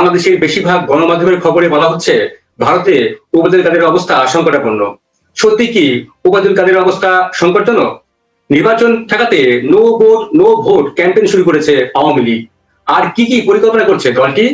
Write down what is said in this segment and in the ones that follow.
বাংলাদেশের বেশিরভাগ গণমাধ্যমের খবরে বলা হচ্ছে ভারতে ওবায়দুল কাদেরের অবস্থা সংকটাপন্ন। সত্যি কি ওবায়দুল কাদেরের অবস্থা সংকটজনক? নির্বাচন ঠেকাতে নো ভোট ক্যাম্পেইন শুরু করেছে আওয়ামী লীগ। আর কি কি পরিকল্পনা করছে দলটি?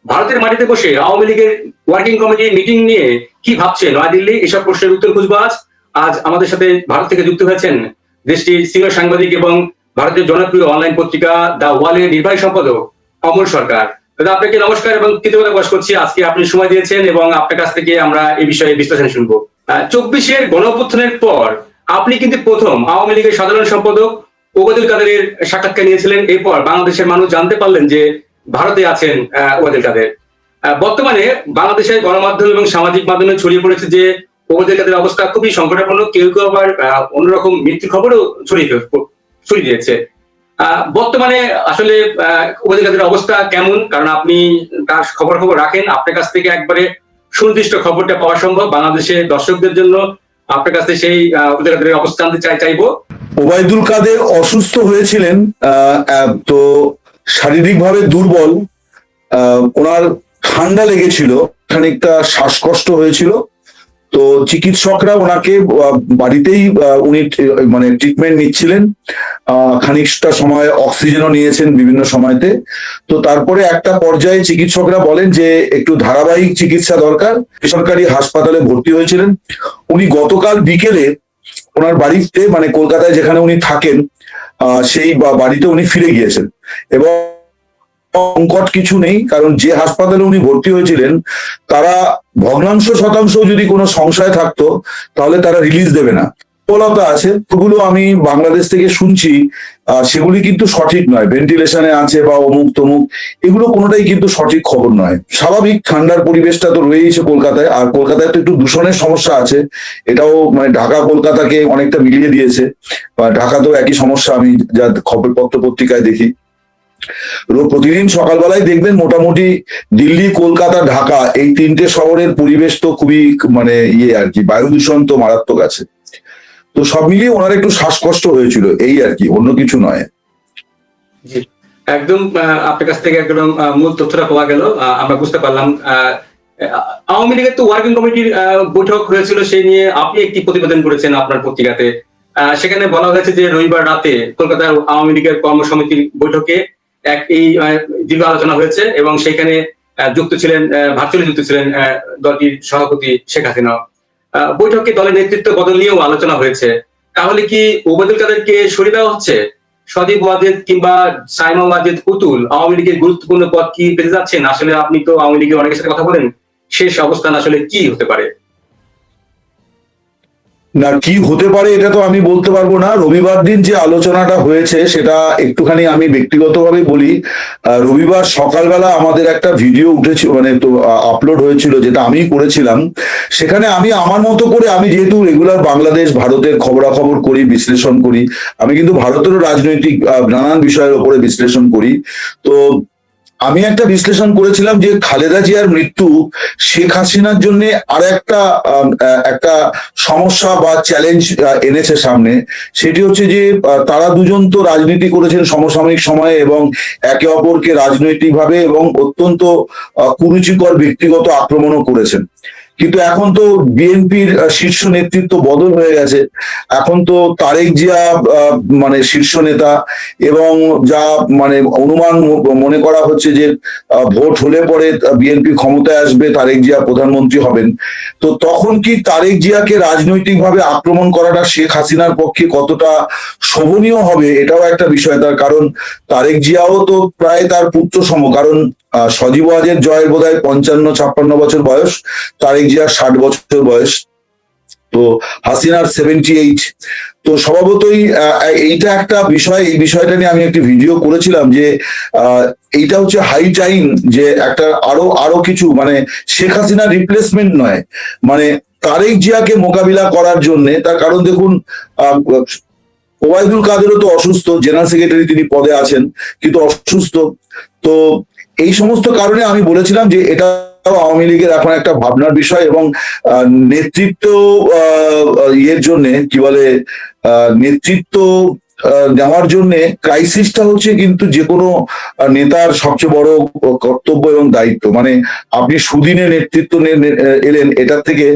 ভারতের মাটিতে বসে আওয়ামী লীগের ওয়ার্কিং কমিটি মিটিং নিয়ে কি ভাবছে নয়াদিল্লি, এসব প্রশ্নের উত্তর খুঁজবো আজ আমাদের সাথে ভারত থেকে যুক্ত হয়েছেন দেশটির সিনিয়র সাংবাদিক এবং ভারতের জনপ্রিয় অনলাইন পত্রিকা দ্য ওয়ালের নির্বাহী সম্পাদক অমল সরকার। দাদা, আপনাকে নমস্কার এবং কৃতজ্ঞতা প্রকাশ করছি আজকে আপনি সময় দিয়েছেন এবং আপনার কাছ থেকে আমরা এই বিষয়ে বিশ্লেষণ শুনবো। 24-এর গণঅভ্যুত্থানের পর আপনি কিন্তু প্রথম আওয়ামী লীগের সাধারণ সম্পাদক ওবায়দুল কাদেরের সাক্ষাৎকার নিয়েছিলেন। এরপর বাংলাদেশের মানুষ জানতে পারলেন যে ভারতে আছেন ওবায়দুল কাদের। বর্তমানে বাংলাদেশের গণমাধ্যম এবং সামাজিক মাধ্যমে ছড়িয়ে পড়েছে যে ওবায়দুল কাদের অবস্থা খুবই সংকটাপন্ন, কেউ কেউ আবার অন্যরকম মৃত্যুর খবরও ছড়িয়ে দিয়েছে। বর্তমানে আসলে ওবায়দুল কাদের অবস্থা কেমন? কারণ আপনি তার খবর রাখেন, আপনার কাছ থেকে একবারে সুনির্দিষ্ট খবরটা পাওয়া সম্ভব বাংলাদেশের দর্শকদের জন্য। আপনার কাছে সেই ওবায়দুল কাদের অবস্থা জানতে চাইবো। ওবায়দুল কাদের অসুস্থ হয়েছিলেন, তো শারীরিকভাবে দুর্বল, ওনার ঠান্ডা লেগেছিল, খানিকটা শ্বাসকষ্ট হয়েছিল। তো চিকিৎসকরা ওনাকে বাড়িতেই উনি মানে ট্রিটমেন্ট নিচ্ছিলেন, খানিকটা সময় অক্সিজেনও নিয়েছেন বিভিন্ন সময়তে। তো তারপরে একটা পর্যায়ে চিকিৎসকরা বলেন যে একটু ধারাবাহিক চিকিৎসা দরকার, বেসরকারি হাসপাতালে ভর্তি হয়েছিলেন। উনি গতকাল বিকেলে ওনার বাড়িতে, মানে কলকাতায় যেখানে উনি থাকেন, সেই বাড়িতে উনি ফিরে গিয়েছেন এবং সংকট কিছু নেই, কারণ যে হাসপাতালে উনি ভর্তি হয়েছিলেন তারা ভগ্নাংশ শতাংশ যদি কোনো সংশয় থাকতো তাহলে তারা রিলিজ দেবে না। দুর্বলতা আছে, ওগুলো আমি বাংলাদেশ থেকে শুনছি, সেগুলি কিন্তু সঠিক নয়। ভেন্টিলেশনে আছে বা অমুক তমুক, এগুলো কোনোটাই কিন্তু সঠিক খবর নয়। স্বাভাবিক ঠান্ডার পরিবেশটা তো রয়েইছে কলকাতায়, আর কলকাতায় তো একটু দূষণের সমস্যা আছে, এটাও মানে ঢাকা কলকাতাকে অনেকটা মিলিয়ে দিয়েছে। ঢাকাতেও একই সমস্যা, আমি যা খবর পত্রিকায় দেখি। প্রতিদিন সকালবেলায় দেখবেন মোটামুটি দিল্লি, কলকাতা, ঢাকা, এই তিনটে শহরের পরিবেশ তো খুবই মানে আর কি, বায়ু দূষণ তো মারাত্মক আছে। তো সব মিলিয়ে ওনার একটু শ্বাসকষ্ট হয়েছিল, এই আর কি, অন্য কিছু নয়। জি, একদম আপনার কাছ থেকে একদম মূল তথ্যটা পাওয়া গেল, আমরা বুঝতে পারলাম। আওয়ামী লীগের তো ওয়ার্কিং কমিটির বৈঠক হয়েছিল, সেই নিয়ে আপনি একটি প্রতিবেদন করেছেন আপনার পত্রিকাতে। সেখানে বলা হয়েছে যে রবিবার রাতে কলকাতার আওয়ামী লীগের কর্মসমিতির বৈঠকে এই দীর্ঘ আলোচনা হয়েছে এবং সেখানে ভার্চুয়ালি যুক্ত ছিলেন দলটির সভাপতি শেখ হাসিনা। বৈঠকে দলের নেতৃত্ব বদল নিয়েও আলোচনা হয়েছে। তাহলে কি ওবায়দুল কাদেরকে সরিয়ে দেওয়া হচ্ছে? সজীব ওয়াজেদ কিংবা সাইমা ওয়াজেদ পুতুল আওয়ামী লীগের গুরুত্বপূর্ণ পদ কি পেতে যাচ্ছেন? আসলে আপনি তো আওয়ামী লীগের অনেকের সাথে কথা বলেন, শেষ অবস্থান আসলে কি হতে পারে? না, কি হতে পারে এটা তো আমি বলতে পারবো না। রবিবার দিন যে আলোচনাটা হয়েছে সেটা একটুখানি আমি ব্যক্তিগতভাবে বলি। রবিবার সকালবেলা আমাদের একটা ভিডিও উঠেছিল, মানে তো আপলোড হয়েছিল, যেটা আমি করেছিলাম। সেখানে আমি আমার মতো করে, আমি যেহেতু রেগুলার বাংলাদেশ ভারতের খবরাখবর করি, বিশ্লেষণ করি, আমি কিন্তু ভারতেরও রাজনৈতিক নানান বিষয়ের উপরে বিশ্লেষণ করি। তো আমি একটা বিশ্লেষণ করেছিলাম যে খালেদা জিয়ার মৃত্যু শেখ হাসিনার জন্য আর একটা সমস্যা বা চ্যালেঞ্জ এনেছে সামনে। সেটি হচ্ছে যে তারা দুজন তো রাজনীতি করেছেন সমসাময়িক সময়ে এবং একে অপরকে রাজনৈতিকভাবে এবং অত্যন্ত কুরুচিকর ব্যক্তিগত আক্রমণও করেছেন। কিন্তু এখন তো বিএনপির শীর্ষ নেতৃত্ব বদল হয়ে গেছে, এখন তো তারেক জিয়া মানে শীর্ষ নেতা, এবং যা মানে অনুমান মনে করা হচ্ছে যে ভোট হলে পরে বিএনপি ক্ষমতায় আসবে, তারেক জিয়া প্রধানমন্ত্রী হবেন। তো তখন কি তারেক জিয়াকে রাজনৈতিকভাবে আক্রমণ করাটা শেখ হাসিনার পক্ষে কতটা শোভনীয় হবে, এটাও একটা বিষয়। তার কারণ তারেক জিয়াও তো প্রায় তার পুত্র সম, কারণ সজীব ওয়াজেদ জয়ের বোধহয় 55-56 বছর বয়স, তারেক জিয়ার 60 বছর বয়স, তো হাসিনার 78। তো স্বভাবতই এইটা একটা বিষয়, এই বিষয়টা নিয়ে আমি একটি ভিডিও করেছিলাম যে এইটা হচ্ছে হাই টাইম যে একটা আরো কিছু, মানে শেখ হাসিনার রিপ্লেসমেন্ট নয়, মানে তারেক জিয়াকে মোকাবিলা করার জন্য। তার কারণ দেখুন, ওবায়দুল কাদেরও তো অসুস্থ, জেনারেল সেক্রেটারি তিনি পদে আছেন কিন্তু অসুস্থ। তো এই সমস্ত কারণে আমি বলেছিলাম যে এটা আওয়ামী লীগের এখন একটা ভাবনার বিষয়, এবং নেতৃত্ব ইয়ের জন্য কি বলে, নেতৃত্ব নেওয়ার জন্য ক্রাইসিসটা হচ্ছে কিন্তু যে কোনো নেতার সবচেয়ে বড় কর্তব্য এবং দায়িত্ব। মানে আপনি সুদিনে নেতৃত্ব এলেন, এটার থেকে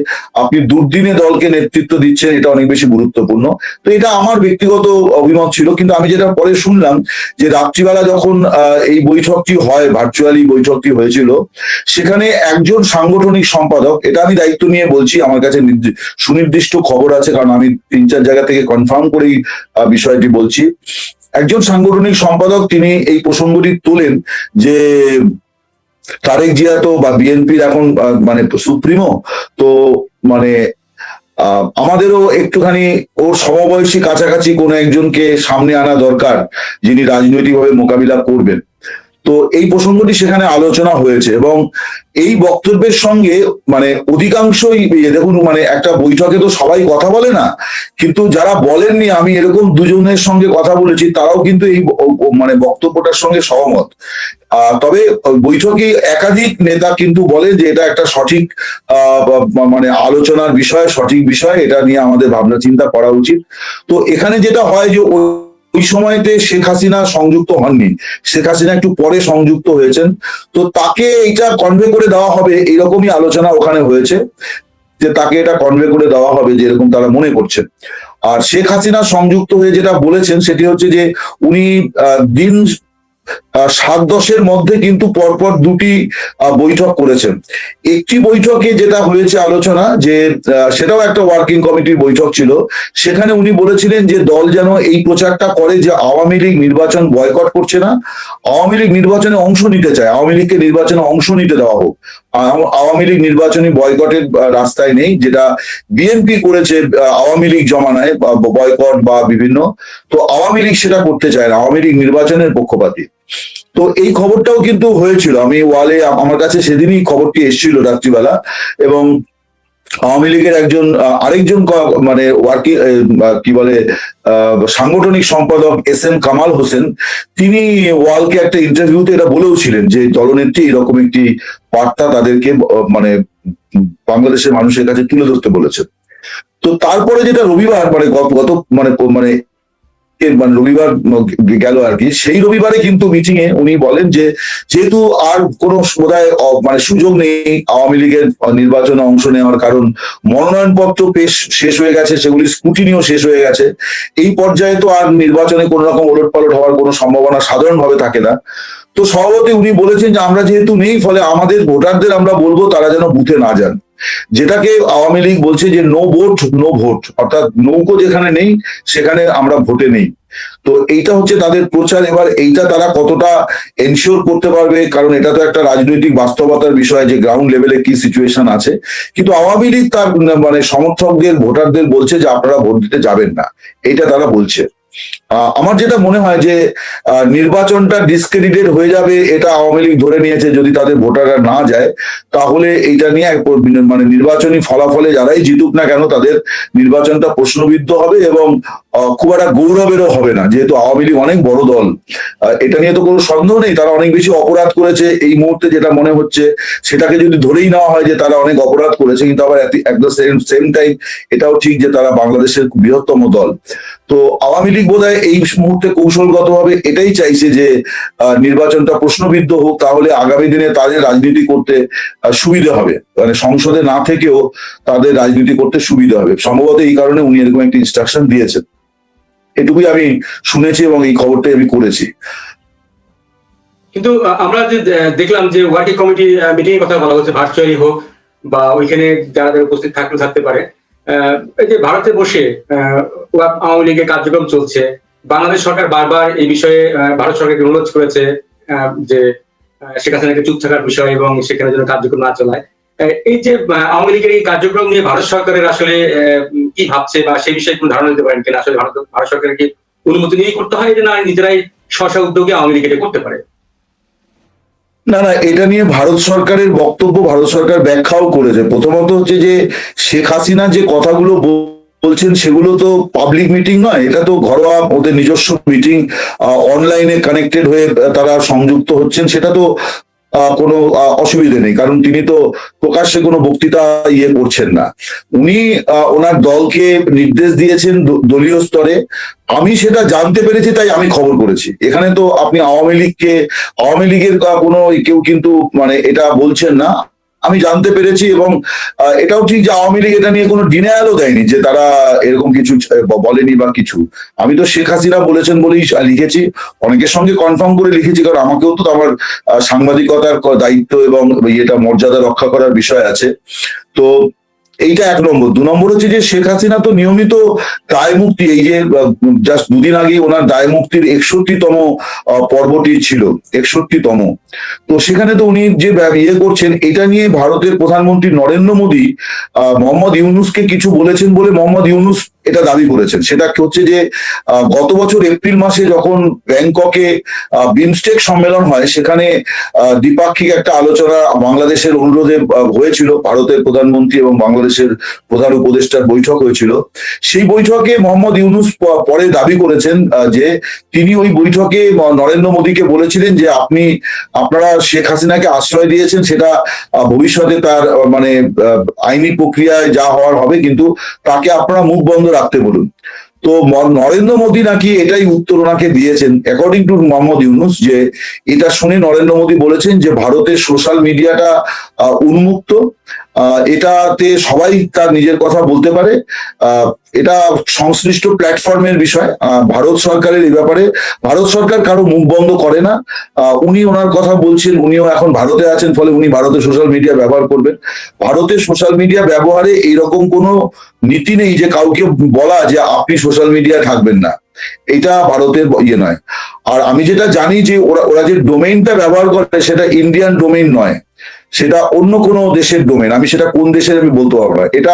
আপনি দুর্দিনে দলকে নেতৃত্ব দিচ্ছেন, এটা অনেক বেশি গুরুত্বপূর্ণ। তো এটা আমার ব্যক্তিগত অভিমত ছিল। কিন্তু আমি যেটা পরে শুনলাম যে রাত্রিবেলা যখন এই বৈঠকটি হয়, ভার্চুয়ালি বৈঠকটি হয়েছিল, সেখানে একজন সাংগঠনিক সম্পাদক, এটা আমি দায়িত্ব নিয়ে বলছি, আমার কাছে সুনির্দিষ্ট খবর আছে, কারণ আমি 3-4 জায়গা থেকে কনফার্ম করেই বিষয়টি বলছি। একজন সাংগঠনিক সম্পাদক তিনি এই প্রসঙ্গটি তোলেন যে তারেক জিয়া তো বা বিএনপির এখন মানে সুপ্রিমো, তো মানে আমাদেরও একটুখানি ওর সমবয়সী কাছাকাছি কোনো একজনকে সামনে আনা দরকার, যিনি রাজনৈতিকভাবে মোকাবিলা করবেন। তো এই প্রসঙ্গটি সেখানে আলোচনা হয়েছে এবং এই বক্তব্যের সঙ্গে মানে অধিকাংশই দেখুন, মানে একটা বৈঠকে তো সবাই কথা বলে না, কিন্তু যারা বলেননি, আমি এরকম দুজনের সঙ্গে কথা বলেছি, তারাও কিন্তু এই মানে বক্তব্যটার সঙ্গে সহমত। তবে বৈঠকে একাধিক নেতা কিন্তু বলে যে এটা একটা সঠিক মানে আলোচনার বিষয়, সঠিক বিষয়, এটা নিয়ে আমাদের ভাবনা চিন্তা করা উচিত। তো এখানে যেটা হয় যে ওই সময়তে শেখ হাসিনা সংযুক্ত হননি, শেখ হাসিনা একটু পরে সংযুক্ত হয়েছেন, তো তাকে এটা কনভে করে দেওয়া হবে, এইরকমই আলোচনা ওখানে হয়েছে, যে তাকে এটা কনভে করে দেওয়া হবে যেরকম তারা মনে করছেন। আর শেখ হাসিনা সংযুক্ত হয়ে যেটা বলেছেন সেটি হচ্ছে যে উনি দিন 7-10-এর মধ্যে কিন্তু পরপর দুটি বৈঠক করেছেন। একটি বৈঠকে যেটা হয়েছে আলোচনা, যে সেটাও একটা ওয়ার্কিং কমিটির বৈঠক ছিল, সেখানে উনি বলেছিলেন যে দল যেন এই প্রচারটা করে যে আওয়ামী লীগ নির্বাচন বয়কট করছে না, আওয়ামী লীগ নির্বাচনে অংশ নিতে চায়, আওয়ামী লীগকে নির্বাচনে অংশ নিতে দেওয়া হোক। আওয়ামী লীগ নির্বাচনী বয়কটের রাস্তায় নেই, যেটা বিএনপি করেছে আওয়ামী লীগ জমানায় বয়কট বা বিভিন্ন, তো আওয়ামী লীগ সেটা করতে চায় না, আওয়ামী লীগ নির্বাচনের পক্ষপাতী। তো এই খবরটাও কিন্তু হয়েছিল, আমি ওয়ালে আমার কাছে সেদিনই খবরটি এসেছিল রাত্রিবেলা, এবং আওয়ামী লীগের একজন আরেকজন মানে ওয়ার্কিং কি বলে সাংগঠনিক সম্পাদক SM কামাল হোসেন, তিনি ওয়ালকে একটা ইন্টারভিউতে এটা বলেও ছিলেন যে দলনেত্রী এরকম একটি বার্তা তাদেরকে মানে বাংলাদেশের মানুষের কাছে তুলে ধরতে বলেছেন। তো তারপরে যেটা রবিবার মানে গত মানে মানে মানে রবিবার গেল আর কি, সেই রবিবারে কিন্তু মিটিং এ উনি বলেন যে যেহেতু আর কোনো বোধহয় মানে সুযোগ নেই আওয়ামী লীগের নির্বাচনে অংশ নেওয়ার, কারণ মনোনয়নপত্র পেশ শেষ হয়ে গেছে, সেগুলি স্কুটিনিও শেষ হয়ে গেছে, এই পর্যায়ে তো আর নির্বাচনে কোনো রকম ওলটপালট হওয়ার কোনো সম্ভাবনা সাধারণভাবে থাকে না। তো স্বভাবতই উনি বলেছেন যে আমরা যেহেতু নেই, ফলে আমাদের ভোটারদের আমরা বলবো তারা যেন বুথে না যান, যেটাকে আওয়ামী লীগ বলছে যে নো ভোট নো ভোট, অর্থাৎ নৌকো যেখানে নেই সেখানে আমরা ভোটে নেই। তো এইটা হচ্ছে তাদের প্রচার। এবার এইটা তারা কতটা এনশিওর করতে পারবে, কারণ এটা তো একটা রাজনৈতিক বাস্তবতার বিষয় যে গ্রাউন্ড লেভেলে কি সিচুয়েশন আছে, কিন্তু আওয়ামী লীগ তার মানে সমর্থকদের ভোটারদের বলছে যে আপনারা ভোট দিতে যাবেন না, এটা তারা বলছে। আমার যেটা মনে হয় যে নির্বাচনটা ডিসক্রেডিটেড হয়ে যাবে, এটা আওয়ামী লীগ ধরে নিয়েছে, যদি তাদের ভোটাররা না যায় তাহলে এইটা নিয়ে মানে নির্বাচনী ফলাফলে যারাই জিতুক না কেন তাদের নির্বাচনটা প্রশ্নবিদ্ধ হবে, এবং খুব একটা গৌরবেরও হবে না, যেহেতু আওয়ামী লীগ অনেক বড় দল, এটা নিয়ে তো কোনো সন্দেহ নেই, তারা অনেক বেশি অপরাধ করেছে এই মুহূর্তে যেটা মনে হচ্ছে, সেটাকে যদি ধরেই নেওয়া হয় যে তারা অনেক অপরাধ করেছে, কিন্তু আবার এট দ্য সেম টাইম এটাও ঠিক যে তারা বাংলাদেশের বৃহত্তম দল। তো আওয়ামী লীগ বোধহয় এই মুহূর্তে কৌশলগতভাবে এটাই চাইছে যে নির্বাচনটা প্রশ্নবিদ্ধ হোক, তাহলে আগামী দিনে তাদের রাজনীতি করতে সুবিধা হবে, মানে সংসদে না থেকেও তাদের রাজনীতি করতে সুবিধা হবে। সম্ভবত এই কারণে উনি এরকম একটা ইনস্ট্রাকশন দিয়েছেন, এটুকুই আমি শুনেছি এবং এই খবরটাই আমি করেছি। কিন্তু আমরা যে দেখলাম যে ওয়ার্কিং কমিটি মিটিং এর কথা বলা হচ্ছে, ভার্চুয়ালি হোক বা ওইখানে যারা উপস্থিত থাকতে পারে, এই যে ভারতে বসে আওয়ামী লীগের কার্যক্রম চলছে, বাংলাদেশ সরকার বারবার এই বিষয়ে ভারত সরকারকে অনুরোধ করেছে যে শেখ হাসিনাকে চুপ থাকার বিষয় এবং সেখানে যেন কার্যক্রম না চালায়। এই যে আওয়ামী লীগের এই কার্যক্রম নিয়ে ভারত সরকারের আসলে কি ভাবছে বা সেই বিষয়ে কোনো ধারণা দিতে পারেন কিনা? আসলে ভারত সরকারের কি অনুমতি নিয়েই করতে হয়, যে না নিজেরাই স্ব উদ্যোগে আওয়ামী লীগ এটা করতে পারে? না না, এটা নিয়ে ভারত সরকারের বক্তব্য ভারত সরকার ব্যাখ্যাও করেছে। প্রথমত হচ্ছে যে শেখ হাসিনা যে কথাগুলো বলছেন সেগুলো তো পাবলিক মিটিং নয়, এটা তো ঘরোয়া ওদের নিজস্ব মিটিং, অনলাইনে কানেক্টেড হয়ে তারা সংযুক্ত হচ্ছেন, সেটা তো কোনো অসুবিধে নেই, কারণ তিনি তো প্রকাশ্যে কোনো বক্তৃতা করছেন না। উনি ওনার দলকে নির্দেশ দিয়েছেন দলীয় স্তরে। আমি সেটা জানতে পেরেছি, তাই আমি খবর করেছি। এখানে তো আপনি আওয়ামী লীগের কোনো কেউ কিন্তু মানে এটা বলছেন না। আমি জানতে পেরেছি, এবং এটাও ঠিক যে আওয়ামী লীগ এটা নিয়ে কোনো ডিনায়ালও দেয়নি যে তারা এরকম কিছু বলেনি বা কিছু। আমি তো শেখ হাসিনা বলেছেন বলেই লিখেছি, অনেকের সঙ্গে কনফার্ম করে লিখেছি, কারণ আমাকেও তো আমার সাংবাদিকতার দায়িত্ব এবং এটা মর্যাদা রক্ষা করার বিষয় আছে। তো এইটা 1 নম্বর। 2 নম্বর হচ্ছে যে শেখ হাসিনা তো নিয়মিত দায় মুক্তি, এই যে জাস্ট দুদিন আগে ওনার দায় মুক্তির 61তম পর্বটি ছিল, 61তম। তো সেখানে তো উনি যে করছেন, এটা নিয়ে ভারতের প্রধানমন্ত্রী নরেন্দ্র মোদী মোহাম্মদ ইউনূসকে কিছু বলেছেন বলে মোহাম্মদ ইউনূস এটা দাবি করেছেন। সেটা হচ্ছে যে গত বছর এপ্রিল মাসে যখন ব্যাংককে বিমস্টেক সম্মেলন হয়, সেখানে দ্বিপাক্ষিক একটা আলোচনা বাংলাদেশের অনুরোধে হয়েছিল। ভারতের প্রধানমন্ত্রী এবং বাংলাদেশের প্রধান উপদেষ্টার বৈঠক হয়েছিল। সেই বৈঠকে মোহাম্মদ ইউনূস পরে দাবি করেছেন যে তিনি ওই বৈঠকে নরেন্দ্র মোদীকে বলেছিলেন যে আপনারা শেখ হাসিনাকে আশ্রয় দিয়েছেন, সেটা ভবিষ্যতে তার মানে আইনি প্রক্রিয়ায় যা হওয়ার হবে, কিন্তু তাকে আপনারা মুখ বন্ধ রাখতে বলুন। তো নরেন্দ্র মোদী নাকি এটাই উত্তর ওনাকে দিয়েছেন, অ্যাকর্ডিং টু মোহাম্মদ ইউনূস, যে এটা শুনে নরেন্দ্র মোদী বলেছেন যে ভারতের সোশ্যাল মিডিয়াটা উন্মুক্ত, এটাতে সবাই তার নিজের কথা বলতে পারে, এটা সংশ্লিষ্ট প্ল্যাটফর্মের বিষয়। ভারত সরকারের এই ব্যাপারে, ভারত সরকার কারো মুখ বন্ধ করে না। উনি ওনার কথা বলছেন, উনিও এখন ভারতে আছেন, ফলে উনি ভারতের সোশ্যাল মিডিয়া ব্যবহার করবেন। ভারতের সোশ্যাল মিডিয়া ব্যবহারে এইরকম কোনো নীতি নেই যে কাউকে বলা যে আপনি সোশ্যাল মিডিয়া থাকবেন না, এটা ভারতের নয়। আর আমি যেটা জানি যে ওরা যে ডোমেইনটা ব্যবহার করে সেটা ইন্ডিয়ান ডোমেইন নয়, সেটা অন্য কোনো দেশের ডোমেইন। আমি সেটা কোন দেশের আমি বলতে পারবো না, এটা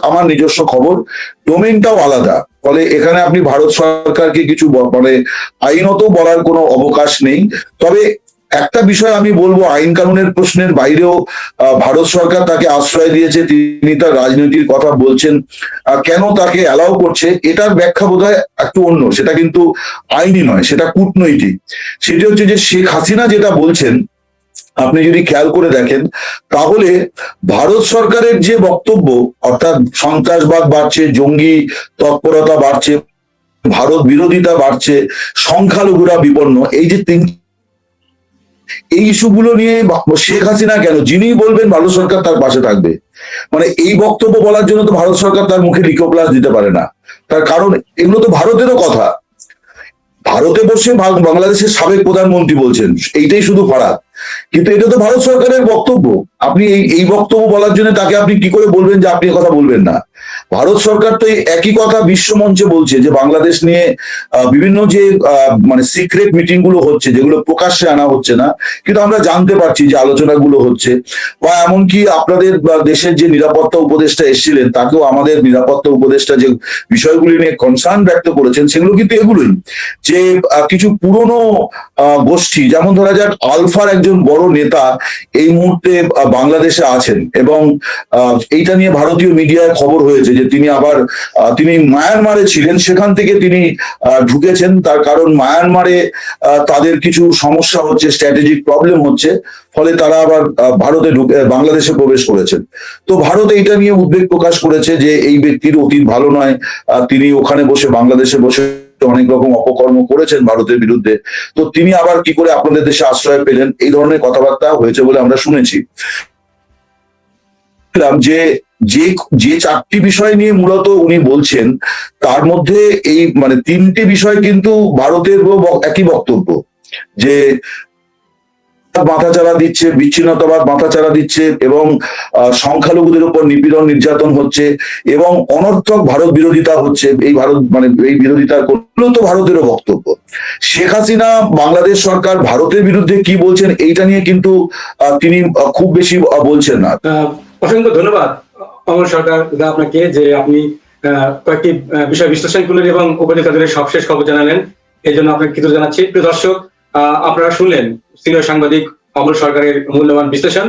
আমার নিজস্ব খবর। ডোমেইনটাও আলাদা, ফলে এখানে আপনি ভারত সরকারকে কিছু মানে আইনত বলার কোনো অবকাশ নেই। তবে একটা বিষয় আমি বলবো, আইন কানুনের প্রশ্নের বাইরেও ভারত সরকার তাকে আশ্রয় দিয়েছে, তিনি তার রাজনীতির কথা বলছেন, কেন তাকে অ্যালাউ করছে এটার ব্যাখ্যা বোধহয় একটু অন্য, সেটা কিন্তু আইনি নয়, সেটা কূটনৈতিক। সেটি হচ্ছে যে শেখ হাসিনা যেটা বলছেন, আপনি যদি খেয়াল করে দেখেন তাহলে ভারত সরকারের যে বক্তব্য, অর্থাৎ সন্ত্রাসবাদ বাড়ছে, জঙ্গি তৎপরতা বাড়ছে, ভারত বিরোধিতা বাড়ছে, সংখ্যালঘুরা বিপন্ন, এই ইস্যুগুলো নিয়ে শেখ হাসিনা কেন, যিনি বলবেন ভারত সরকার তার পাশে থাকবে, মানে এই বক্তব্য বলার জন্য তো ভারত সরকার তার মুখে লিকোপ্লাস দিতে পারে না। তার কারণ এগুলো তো ভারতেরও কথা, ভারতে বসে বাংলাদেশের সাবেক প্রধানমন্ত্রী বলছেন, এইটাই শুধু ফারাক। কিন্তু এটা তো ভারত সরকারের বক্তব্য, আপনি এই বক্তব্য বলার জন্য তাকে আপনি কি করে বলবেন যে আপনি কথা বলবেন না? ভারত সরকার তো একই কথা বিশ্ব মঞ্চে বলছে যে বাংলাদেশ নিয়ে বিভিন্ন যে মানে সিক্রেট মিটিং গুলো হচ্ছে, যেগুলো প্রকাশ্যে আনা হচ্ছে না, কিন্তু আমরা জানতে পারছি যে আলোচনাগুলো হচ্ছে। বা এমনকি আপনাদের দেশের যে নিরাপত্তা উপদেষ্টা এসেছিলেন, তাকেও আমাদের নিরাপত্তা উপদেষ্টা যে বিষয়গুলি নিয়ে কনসার্ন ব্যক্ত করেছেন, সেগুলো কিন্তু এগুলোই যে কিছু পুরনো গোষ্ঠী, যেমন ধরা যাক আলফার একজন বড় নেতা এই মুহূর্তে বাংলাদেশে আছেন, এবং এইটা নিয়ে ভারতীয় মিডিয়ায় খবর হয়েছে যে তিনি মায়ানমারে ছিলেন, সেখান থেকে তিনি ঢুকেছেন। তার কারণ মায়ানমারে তাদের কিছু সমস্যা হচ্ছে, স্ট্র্যাটেজিক প্রবলেম হচ্ছে, ফলে তারা আবার বাংলাদেশে প্রবেশ করেছেন। তো ভারত এইটা নিয়ে উদ্বেগ প্রকাশ করেছে যে এই ব্যক্তির অতীত ভালো নয়, তিনি ওখানে বসে বাংলাদেশে বসে অনেক রকম অপকর্ম করেছেন ভারতের বিরুদ্ধে, তো তিনি আবার কি করে আপনাদের দেশে আশ্রয় পেলেন, এই ধরনের কথাবার্তা হয়েছে বলে আমরা শুনেছি। যে যে 4টি বিষয় নিয়ে মূলত উনি বলছেন, তার মধ্যে এই মানে 3টি বিষয় কিন্তু ভারতের একই বক্তব্য, যে মাথাচাড়া দিচ্ছে, বিচ্ছিন্নতাবাদ মাথাচাড়া দিচ্ছে, এবং সংখ্যালঘুদের উপর নিপীড়ন নির্যাতন হচ্ছে, এবং অনর্থক ভারত বিরোধিতা হচ্ছে। এই বিরোধিতার তো ভারতেরও বক্তব্য। শেখ হাসিনা, বাংলাদেশ সরকার ভারতের বিরুদ্ধে কি বলছেন এইটা নিয়ে কিন্তু তিনি খুব বেশি বলছেন না। অসংখ্য ধন্যবাদ অমর সরকার আপনাকে, যে আপনি কয়েকটি বিষয় বিশ্লেষণ করলেন এবং উপদেষ্টাদের সবশেষ খবর জানালেন, এই জন্য আপনাকে কৃতজ্ঞতা জানাচ্ছি। প্রিয় দর্শক, আপনারা শুনলেন সিনিয়র সাংবাদিক অমর সরকারের মূল্যবান বিশ্লেষণ।